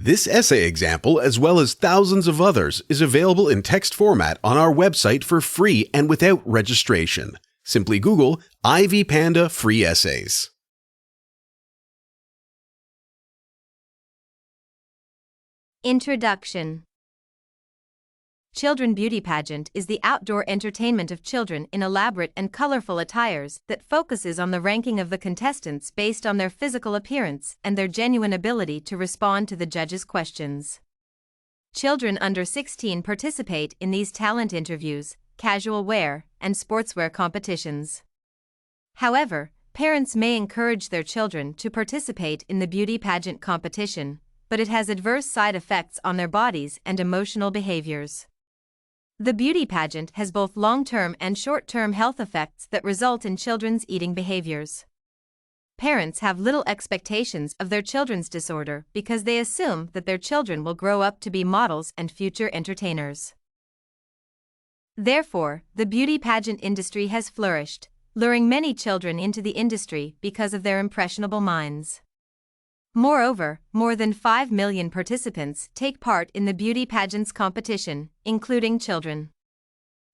This essay example, as well as thousands of others, is available in text format on our website for free and without registration. Simply Google Ivy Panda Free Essays. Introduction. Children Beauty Pageant is the outdoor entertainment of children in elaborate and colorful attires that focuses on the ranking of the contestants based on their physical appearance and their genuine ability to respond to the judges' questions. Children under 16 participate in these talent interviews, casual wear, and sportswear competitions. However, parents may encourage their children to participate in the beauty pageant competition, but it has adverse side effects on their bodies and emotional behaviors. The beauty pageant has both long-term and short-term health effects that result in children's eating behaviors. Parents have little expectations of their children's disorder because they assume that their children will grow up to be models and future entertainers. Therefore, the beauty pageant industry has flourished, luring many children into the industry because of their impressionable minds. Moreover, more than 5 million participants take part in the beauty pageants competition, including children.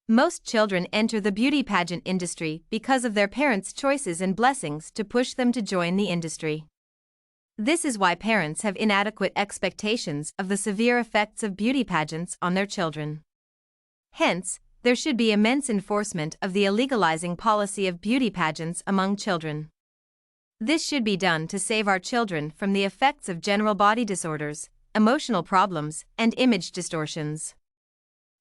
Most children enter the beauty pageant industry because of their parents' choices and blessings to push them to join the industry. This is why parents have inadequate expectations of the severe effects of beauty pageants on their children. Hence, there should be immense enforcement of the illegalizing policy of beauty pageants among children. This should be done to save our children from the effects of general body disorders, emotional problems, and image distortions.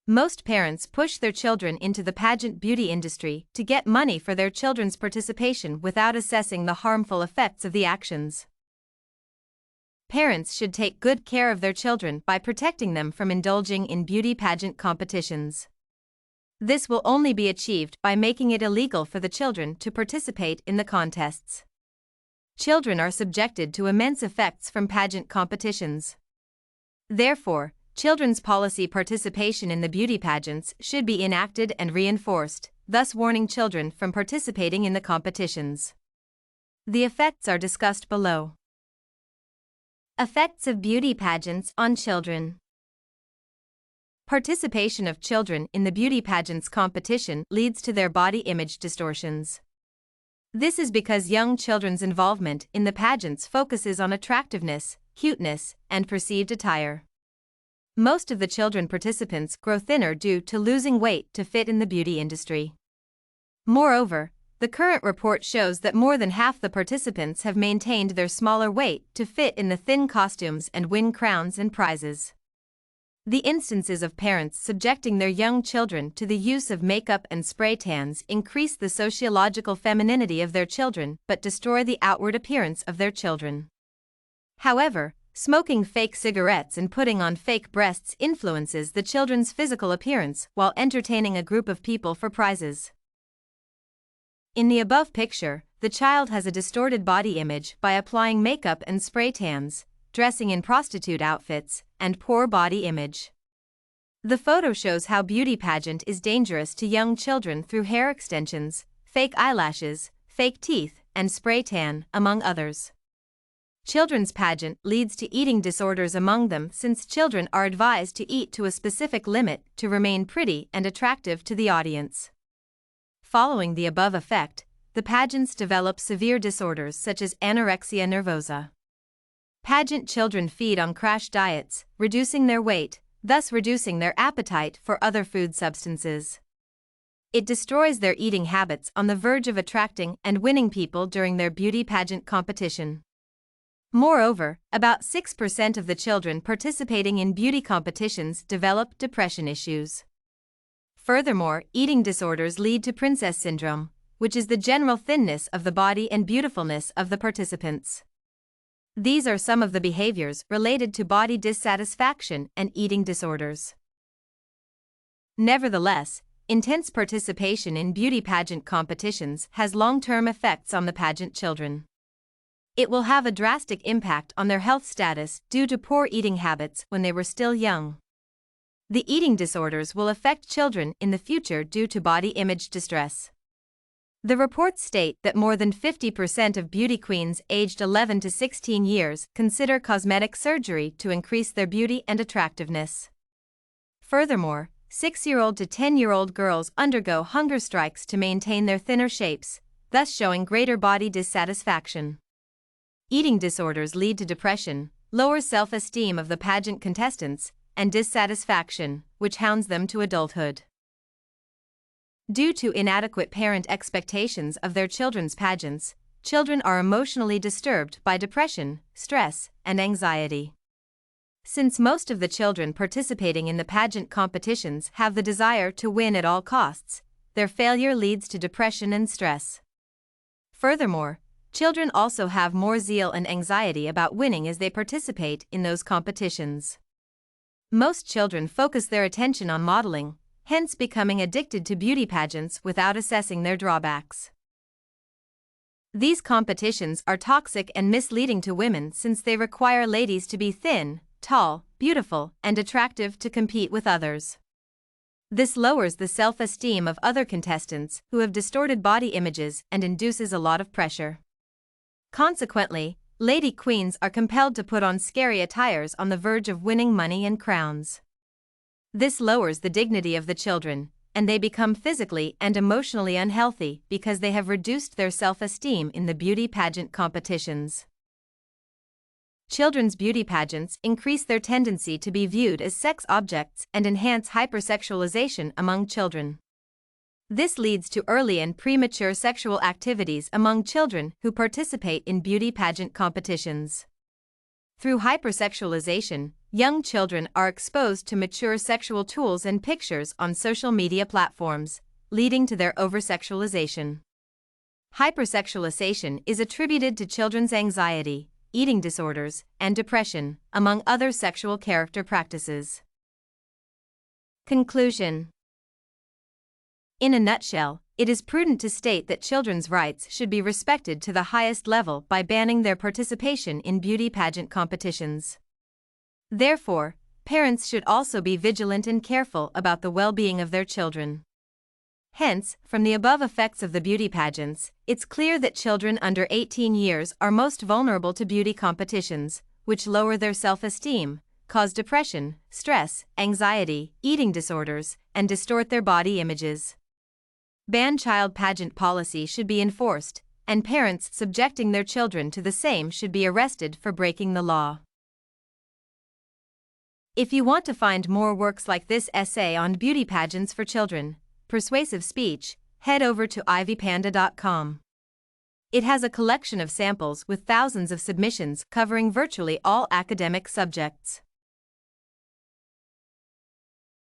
Most parents push their children into the pageant beauty industry to get money for their children's participation without assessing the harmful effects of the actions. Parents should take good care of their children by protecting them from indulging in beauty pageant competitions. This will only be achieved by making it illegal for the children to participate in the contests. Children are subjected to immense effects from pageant competitions. Therefore, children's policy participation in the beauty pageants should be enacted and reinforced, thus warning children from participating in the competitions. The effects are discussed below. Effects of beauty pageants on children. Participation of children in the beauty pageants competition leads to their body image distortions. This is because young children's involvement in the pageants focuses on attractiveness, cuteness, and perceived attire. Most of the children participants grow thinner due to losing weight to fit in the beauty industry. Moreover, the current report shows that more than half the participants have maintained their smaller weight to fit in the thin costumes and win crowns and prizes. The instances of parents subjecting their young children to the use of makeup and spray tans increase the sociological femininity of their children but destroy the outward appearance of their children. However, smoking fake cigarettes and putting on fake breasts influences the children's physical appearance while entertaining a group of people for prizes. In the above picture, the child has a distorted body image by applying makeup and spray tans, dressing in prostitute outfits, and poor body image. The photo shows how beauty pageant is dangerous to young children through hair extensions, fake eyelashes, fake teeth, and spray tan, among others. Children's pageant leads to eating disorders among them since children are advised to eat to a specific limit to remain pretty and attractive to the audience. Following the above effect, the pageants develop severe disorders such as anorexia nervosa. Pageant children feed on crash diets, reducing their weight, thus reducing their appetite for other food substances. It destroys their eating habits on the verge of attracting and winning people during their beauty pageant competition. Moreover, about 6% of the children participating in beauty competitions develop depression issues. Furthermore, eating disorders lead to princess syndrome, which is the general thinness of the body and beautifulness of the participants. These are some of the behaviors related to body dissatisfaction and eating disorders. Nevertheless, intense participation in beauty pageant competitions has long-term effects on the pageant children. It will have a drastic impact on their health status due to poor eating habits when they were still young. The eating disorders will affect children in the future due to body image distress. The reports state that more than 50% of beauty queens aged 11 to 16 years consider cosmetic surgery to increase their beauty and attractiveness. Furthermore, 6-year-old to 10-year-old girls undergo hunger strikes to maintain their thinner shapes, thus showing greater body dissatisfaction. Eating disorders lead to depression, lower self-esteem of the pageant contestants, and dissatisfaction, which hounds them to adulthood. Due to inadequate parent expectations of their children's pageants, children are emotionally disturbed by depression, stress, and anxiety. Since most of the children participating in the pageant competitions have the desire to win at all costs, their failure leads to depression and stress. Furthermore, children also have more zeal and anxiety about winning as they participate in those competitions. Most children focus their attention on modeling, hence becoming addicted to beauty pageants without assessing their drawbacks. These competitions are toxic and misleading to women since they require ladies to be thin, tall, beautiful, and attractive to compete with others. This lowers the self-esteem of other contestants who have distorted body images and induces a lot of pressure. Consequently, lady queens are compelled to put on scary attires on the verge of winning money and crowns. This lowers the dignity of the children, and they become physically and emotionally unhealthy because they have reduced their self-esteem in the beauty pageant competitions. Children's beauty pageants increase their tendency to be viewed as sex objects and enhance hypersexualization among children. This leads to early and premature sexual activities among children who participate in beauty pageant competitions. Through hypersexualization, young children are exposed to mature sexual tools and pictures on social media platforms, leading to their oversexualization. Hypersexualization is attributed to children's anxiety, eating disorders, and depression, among other sexual character practices. Conclusion. In a nutshell, it is prudent to state that children's rights should be respected to the highest level by banning their participation in beauty pageant competitions. Therefore, parents should also be vigilant and careful about the well-being of their children. Hence, from the above effects of the beauty pageants, it's clear that children under 18 years are most vulnerable to beauty competitions, which lower their self-esteem, cause depression, stress, anxiety, eating disorders, and distort their body images. Ban child pageant policy should be enforced, and parents subjecting their children to the same should be arrested for breaking the law. If you want to find more works like this essay on beauty pageants for children, persuasive speech, head over to ivypanda.com. It has a collection of samples with thousands of submissions covering virtually all academic subjects.